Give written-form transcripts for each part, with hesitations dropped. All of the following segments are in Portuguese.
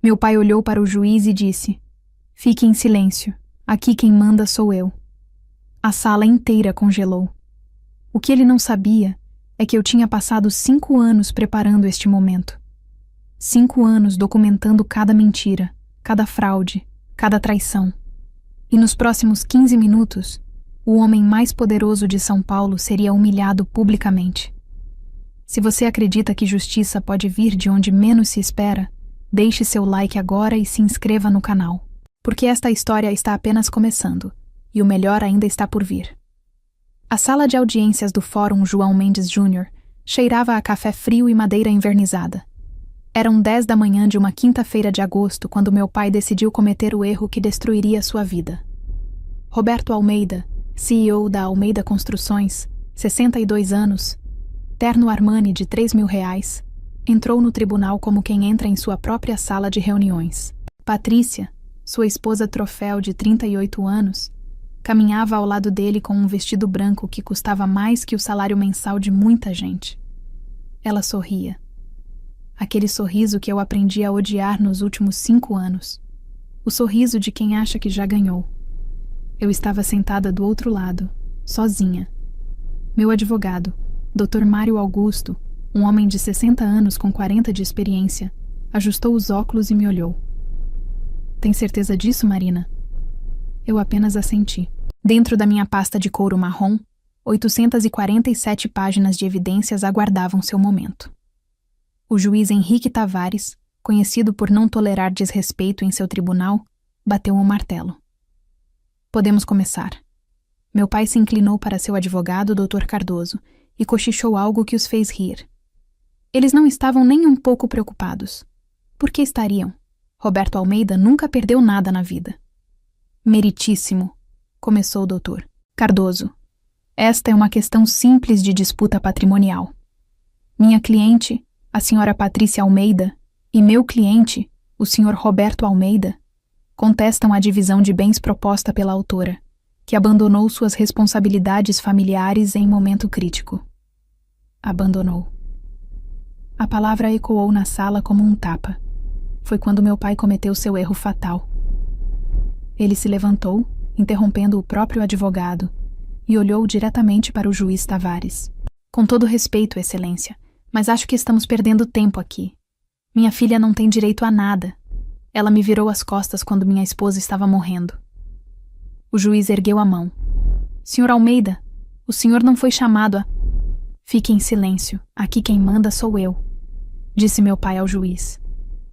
Meu pai olhou para o juiz e disse: "Fique em silêncio. Aqui quem manda sou eu." A sala inteira congelou. O que ele não sabia é que eu tinha passado 5 anos preparando este momento. 5 anos documentando cada mentira, cada fraude, cada traição. E nos próximos 15 minutos, o homem mais poderoso de São Paulo seria humilhado publicamente. Se você acredita que justiça pode vir de onde menos se espera, deixe seu like agora e se inscreva no canal, porque esta história está apenas começando, e o melhor ainda está por vir. A sala de audiências do Fórum João Mendes Júnior cheirava a café frio e madeira envernizada. Eram 10 da manhã de uma quinta-feira de agosto quando meu pai decidiu cometer o erro que destruiria sua vida. Roberto Almeida, CEO da Almeida Construções, 62 anos, terno Armani de R$ 3.000, entrou no tribunal como quem entra em sua própria sala de reuniões. Patrícia, sua esposa troféu de 38 anos, caminhava ao lado dele com um vestido branco que custava mais que o salário mensal de muita gente. Ela sorria. Aquele sorriso que eu aprendi a odiar nos últimos 5 anos. O sorriso de quem acha que já ganhou. Eu estava sentada do outro lado, sozinha. Meu advogado, Dr. Mário Augusto, um homem de 60 anos com 40 de experiência, ajustou os óculos e me olhou. "Tem certeza disso, Marina?" Eu apenas assenti. Dentro da minha pasta de couro marrom, 847 páginas de evidências aguardavam seu momento. O juiz Henrique Tavares, conhecido por não tolerar desrespeito em seu tribunal, bateu o martelo. "Podemos começar." Meu pai se inclinou para seu advogado, Dr. Cardoso, e cochichou algo que os fez rir. Eles não estavam nem um pouco preocupados. Por que estariam? Roberto Almeida nunca perdeu nada na vida. "Meritíssimo", começou o doutor Cardoso. "Esta é uma questão simples de disputa patrimonial. Minha cliente, a senhora Patrícia Almeida, e meu cliente, o senhor Roberto Almeida, contestam a divisão de bens proposta pela autora, que abandonou suas responsabilidades familiares em momento crítico." Abandonou. A palavra ecoou na sala como um tapa. Foi quando meu pai cometeu seu erro fatal. Ele se levantou, interrompendo o próprio advogado, e olhou diretamente para o juiz Tavares. "Com todo respeito, Excelência, mas acho que estamos perdendo tempo aqui. Minha filha não tem direito a nada. Ela me virou as costas quando minha esposa estava morrendo." O juiz ergueu a mão. "Senhor Almeida, o senhor não foi chamado a..." "Fique em silêncio. Aqui quem manda sou eu", disse meu pai ao juiz.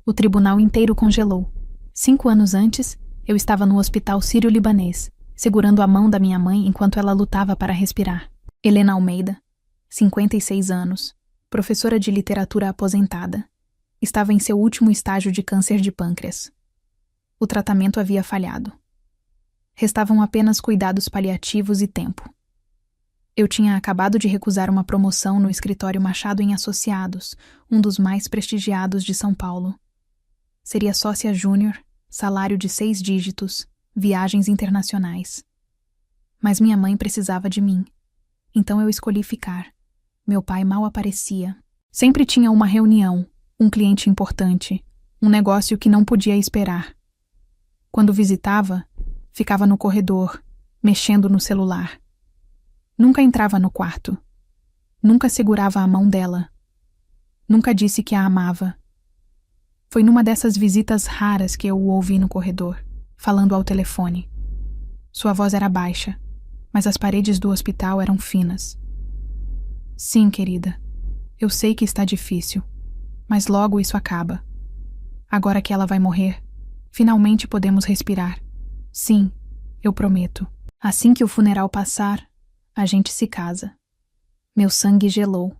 O tribunal inteiro congelou. 5 anos antes, eu estava no hospital sírio-libanês, segurando a mão da minha mãe enquanto ela lutava para respirar. Helena Almeida, 56 anos, professora de literatura aposentada, estava em seu último estágio de câncer de pâncreas. O tratamento havia falhado. Restavam apenas cuidados paliativos e tempo. Eu tinha acabado de recusar uma promoção no escritório Machado em Associados, um dos mais prestigiados de São Paulo. Seria sócia júnior, salário de 6 dígitos, viagens internacionais. Mas minha mãe precisava de mim. Então eu escolhi ficar. Meu pai mal aparecia. Sempre tinha uma reunião, um cliente importante, um negócio que não podia esperar. Quando visitava, ficava no corredor, mexendo no celular. Nunca entrava no quarto. Nunca segurava a mão dela. Nunca disse que a amava. Foi numa dessas visitas raras que eu o ouvi no corredor, falando ao telefone. Sua voz era baixa, mas as paredes do hospital eram finas. "Sim, querida. Eu sei que está difícil, mas logo isso acaba. Agora que ela vai morrer, finalmente podemos respirar. Sim, eu prometo. Assim que o funeral passar, a gente se casa." Meu sangue gelou.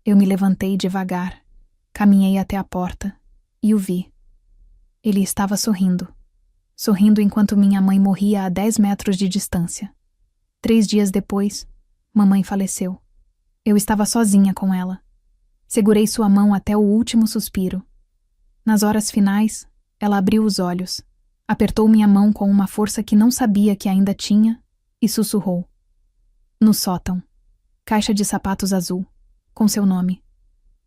Eu me levantei devagar, caminhei até a porta e o vi. Ele estava sorrindo. Sorrindo enquanto minha mãe morria a 10 metros de distância. 3 dias depois, mamãe faleceu. Eu estava sozinha com ela. Segurei sua mão até o último suspiro. Nas horas finais, ela abriu os olhos, apertou minha mão com uma força que não sabia que ainda tinha e sussurrou. "No sótão. Caixa de sapatos azul, com seu nome.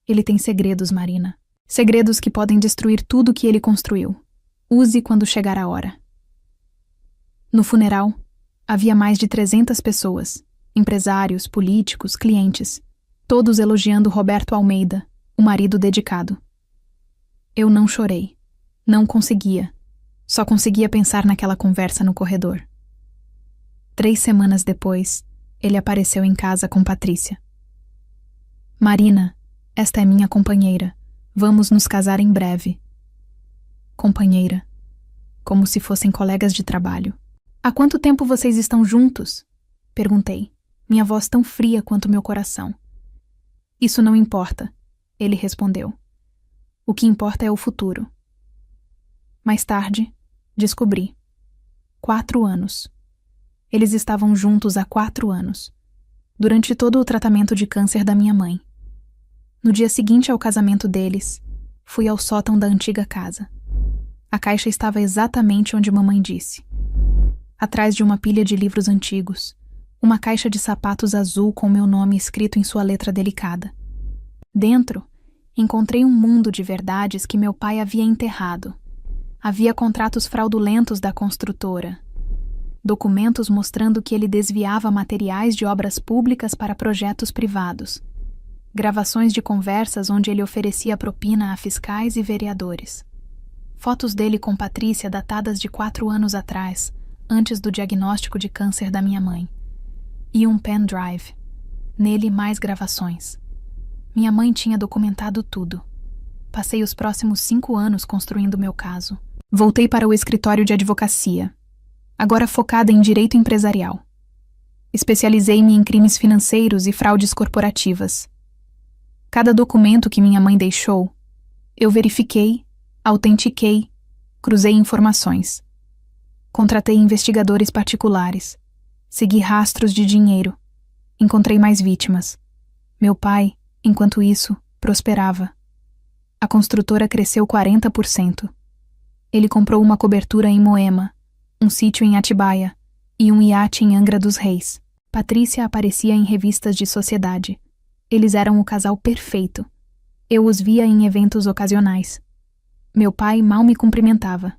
Ele tem segredos, Marina." Segredos que podem destruir tudo que ele construiu. Use quando chegar a hora. No funeral, havia mais de 300 pessoas, empresários, políticos, clientes, todos elogiando Roberto Almeida, o marido dedicado. Eu não chorei. Não conseguia. Só conseguia pensar naquela conversa no corredor. 3 semanas depois, ele apareceu em casa com Patrícia. Marina, esta é minha companheira. Vamos nos casar em breve. Companheira. Como se fossem colegas de trabalho. Há quanto tempo vocês estão juntos? Perguntei, minha voz tão fria quanto meu coração. Isso não importa, ele respondeu. O que importa é o futuro. Mais tarde, descobri. 4 anos. Eles estavam juntos há 4 anos, durante todo o tratamento de câncer da minha mãe. No dia seguinte ao casamento deles, fui ao sótão da antiga casa. A caixa estava exatamente onde mamãe disse. Atrás de uma pilha de livros antigos, uma caixa de sapatos azul com meu nome escrito em sua letra delicada. Dentro, encontrei um mundo de verdades que meu pai havia enterrado. Havia contratos fraudulentos da construtora, documentos mostrando que ele desviava materiais de obras públicas para projetos privados, gravações de conversas onde ele oferecia propina a fiscais e vereadores, fotos dele com Patrícia datadas de 4 anos atrás, antes do diagnóstico de câncer da minha mãe, e um pendrive, nele mais gravações. Minha mãe tinha documentado tudo. Passei os próximos 5 anos construindo meu caso. Voltei para o escritório de advocacia, agora focada em direito empresarial. Especializei-me em crimes financeiros e fraudes corporativas. Cada documento que minha mãe deixou, eu verifiquei, autentiquei, cruzei informações. Contratei investigadores particulares. Segui rastros de dinheiro. Encontrei mais vítimas. Meu pai, enquanto isso, prosperava. A construtora cresceu 40%. Ele comprou uma cobertura em Moema, um sítio em Atibaia e um iate em Angra dos Reis. Patrícia aparecia em revistas de sociedade. Eles eram o casal perfeito. Eu os via em eventos ocasionais. Meu pai mal me cumprimentava.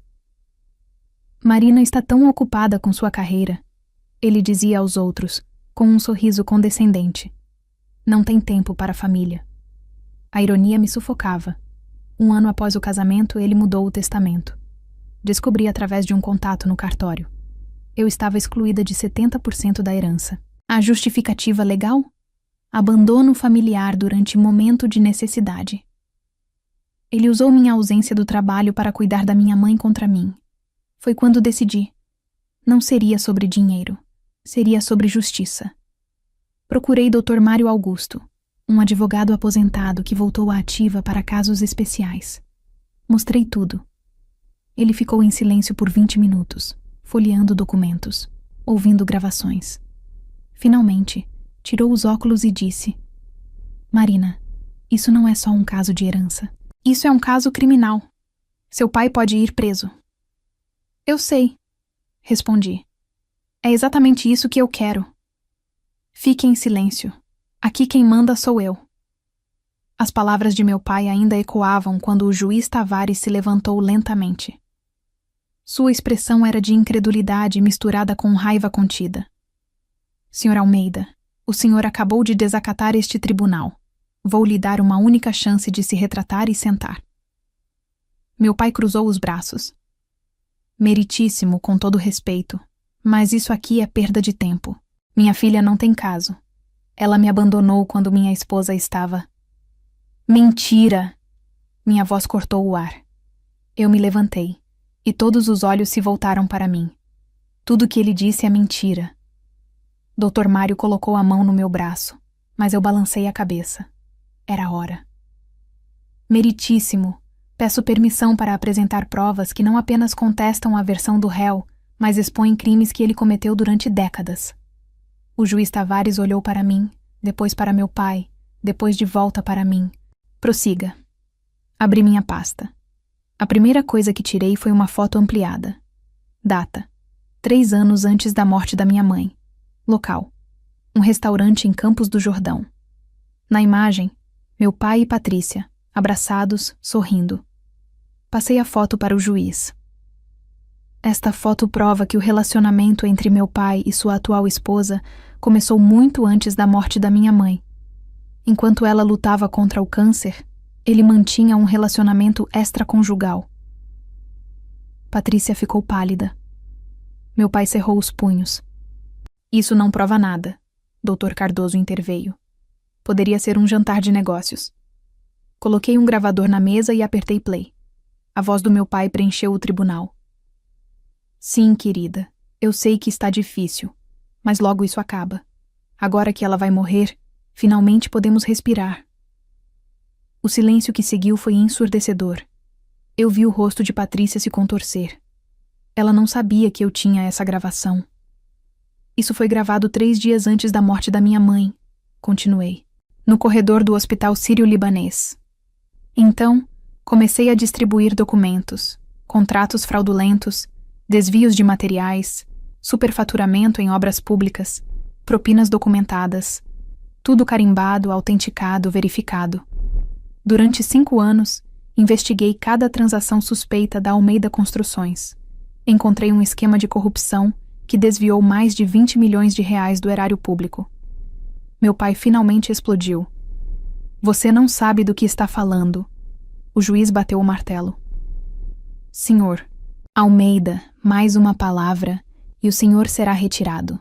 Marina está tão ocupada com sua carreira, ele dizia aos outros, com um sorriso condescendente. Não tem tempo para a família. A ironia me sufocava. 1 ano após o casamento, ele mudou o testamento. Descobri através de um contato no cartório. Eu estava excluída de 70% da herança. A justificativa legal? Abandono familiar durante momento de necessidade. Ele usou minha ausência do trabalho para cuidar da minha mãe contra mim. Foi quando decidi. Não seria sobre dinheiro. Seria sobre justiça. Procurei Dr. Mário Augusto, um advogado aposentado que voltou à ativa para casos especiais. Mostrei tudo. Ele ficou em silêncio por 20 minutos, folheando documentos, ouvindo gravações. Finalmente, tirou os óculos e disse: Marina, isso não é só um caso de herança. Isso é um caso criminal. Seu pai pode ir preso. Eu sei, respondi. É exatamente isso que eu quero. Fique em silêncio. Aqui quem manda sou eu. As palavras de meu pai ainda ecoavam quando o juiz Tavares se levantou lentamente. Sua expressão era de incredulidade misturada com raiva contida. Sr. Almeida, o senhor acabou de desacatar este tribunal. Vou lhe dar uma única chance de se retratar e sentar. Meu pai cruzou os braços. Meritíssimo, com todo respeito, mas isso aqui é perda de tempo. Minha filha não tem caso. Ela me abandonou quando minha esposa estava... Mentira! Minha voz cortou o ar. Eu me levantei, e todos os olhos se voltaram para mim. Tudo que ele disse é mentira. Dr. Mário colocou a mão no meu braço, mas eu balancei a cabeça. Era hora. Meritíssimo, peço permissão para apresentar provas que não apenas contestam a versão do réu, mas expõem crimes que ele cometeu durante décadas. O juiz Tavares olhou para mim, depois para meu pai, depois de volta para mim. Prossiga. Abri minha pasta. A primeira coisa que tirei foi uma foto ampliada. Data: 3 anos antes da morte da minha mãe. Local: um restaurante em Campos do Jordão. Na imagem, meu pai e Patrícia, abraçados, sorrindo. Passei a foto para o juiz. Esta foto prova que o relacionamento entre meu pai e sua atual esposa começou muito antes da morte da minha mãe. Enquanto ela lutava contra o câncer, ele mantinha um relacionamento extraconjugal. Patrícia ficou pálida. Meu pai cerrou os punhos. Isso não prova nada, Dr. Cardoso interveio. Poderia ser um jantar de negócios. Coloquei um gravador na mesa e apertei play. A voz do meu pai preencheu o tribunal. Sim, querida, eu sei que está difícil, mas logo isso acaba. Agora que ela vai morrer, finalmente podemos respirar. O silêncio que seguiu foi ensurdecedor. Eu vi o rosto de Patrícia se contorcer. Ela não sabia que eu tinha essa gravação. Isso foi gravado 3 dias antes da morte da minha mãe, continuei, no corredor do Hospital Sírio-Libanês. Então, comecei a distribuir documentos, contratos fraudulentos, desvios de materiais, superfaturamento em obras públicas, propinas documentadas, tudo carimbado, autenticado, verificado. Durante 5 anos, investiguei cada transação suspeita da Almeida Construções. Encontrei um esquema de corrupção que desviou mais de 20 milhões de reais do erário público. Meu pai finalmente explodiu. Você não sabe do que está falando. O juiz bateu o martelo. Senhor, Almeida, mais uma palavra, e o senhor será retirado.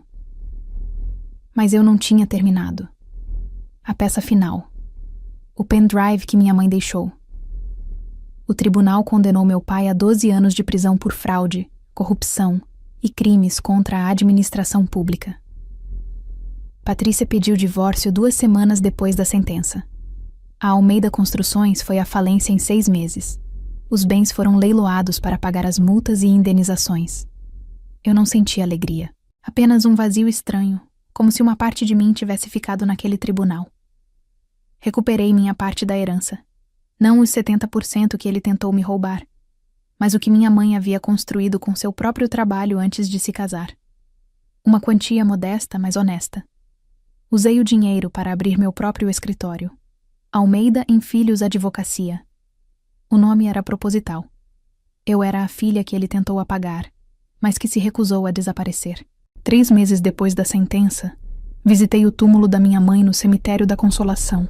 Mas eu não tinha terminado. A peça final. O pendrive que minha mãe deixou. O tribunal condenou meu pai a 12 anos de prisão por fraude, corrupção e crimes contra a administração pública. Patrícia pediu divórcio 2 semanas depois da sentença. A Almeida Construções foi à falência em 6 meses. Os bens foram leiloados para pagar as multas e indenizações. Eu não senti alegria. Apenas um vazio estranho, como se uma parte de mim tivesse ficado naquele tribunal. Recuperei minha parte da herança. Não os 70% que ele tentou me roubar, mas o que minha mãe havia construído com seu próprio trabalho antes de se casar. Uma quantia modesta, mas honesta. Usei o dinheiro para abrir meu próprio escritório. Almeida em Filhos Advocacia. O nome era proposital. Eu era a filha que ele tentou apagar, mas que se recusou a desaparecer. 3 meses depois da sentença, visitei o túmulo da minha mãe no cemitério da Consolação.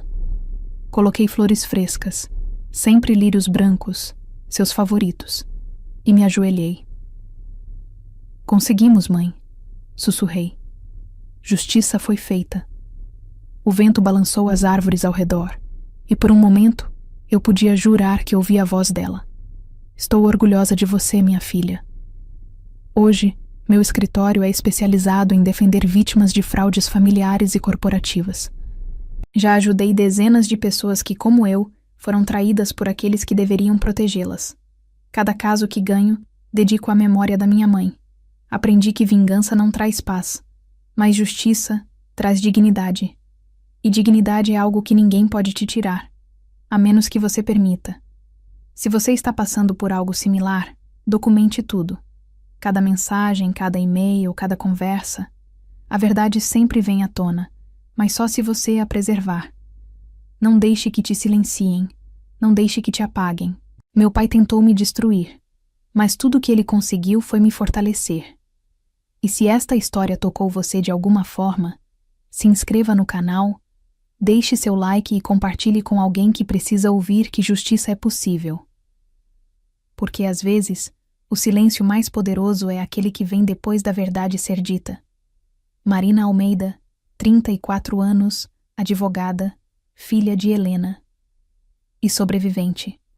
Coloquei flores frescas, sempre lírios brancos, seus favoritos, e me ajoelhei. Conseguimos, mãe, sussurrei. Justiça foi feita. O vento balançou as árvores ao redor, e por um momento eu podia jurar que ouvi a voz dela. Estou orgulhosa de você, minha filha. Hoje, meu escritório é especializado em defender vítimas de fraudes familiares e corporativas. Já ajudei dezenas de pessoas que, como eu, foram traídas por aqueles que deveriam protegê-las. Cada caso que ganho, dedico à memória da minha mãe. Aprendi que vingança não traz paz, mas justiça traz dignidade. E dignidade é algo que ninguém pode te tirar, a menos que você permita. Se você está passando por algo similar, documente tudo. Cada mensagem, cada e-mail, cada conversa. A verdade sempre vem à tona, mas só se você a preservar. Não deixe que te silenciem, não deixe que te apaguem. Meu pai tentou me destruir, mas tudo que ele conseguiu foi me fortalecer. E se esta história tocou você de alguma forma, se inscreva no canal, deixe seu like e compartilhe com alguém que precisa ouvir que justiça é possível. Porque às vezes, o silêncio mais poderoso é aquele que vem depois da verdade ser dita. Marina Almeida, 34 anos, advogada, filha de Helena e sobrevivente.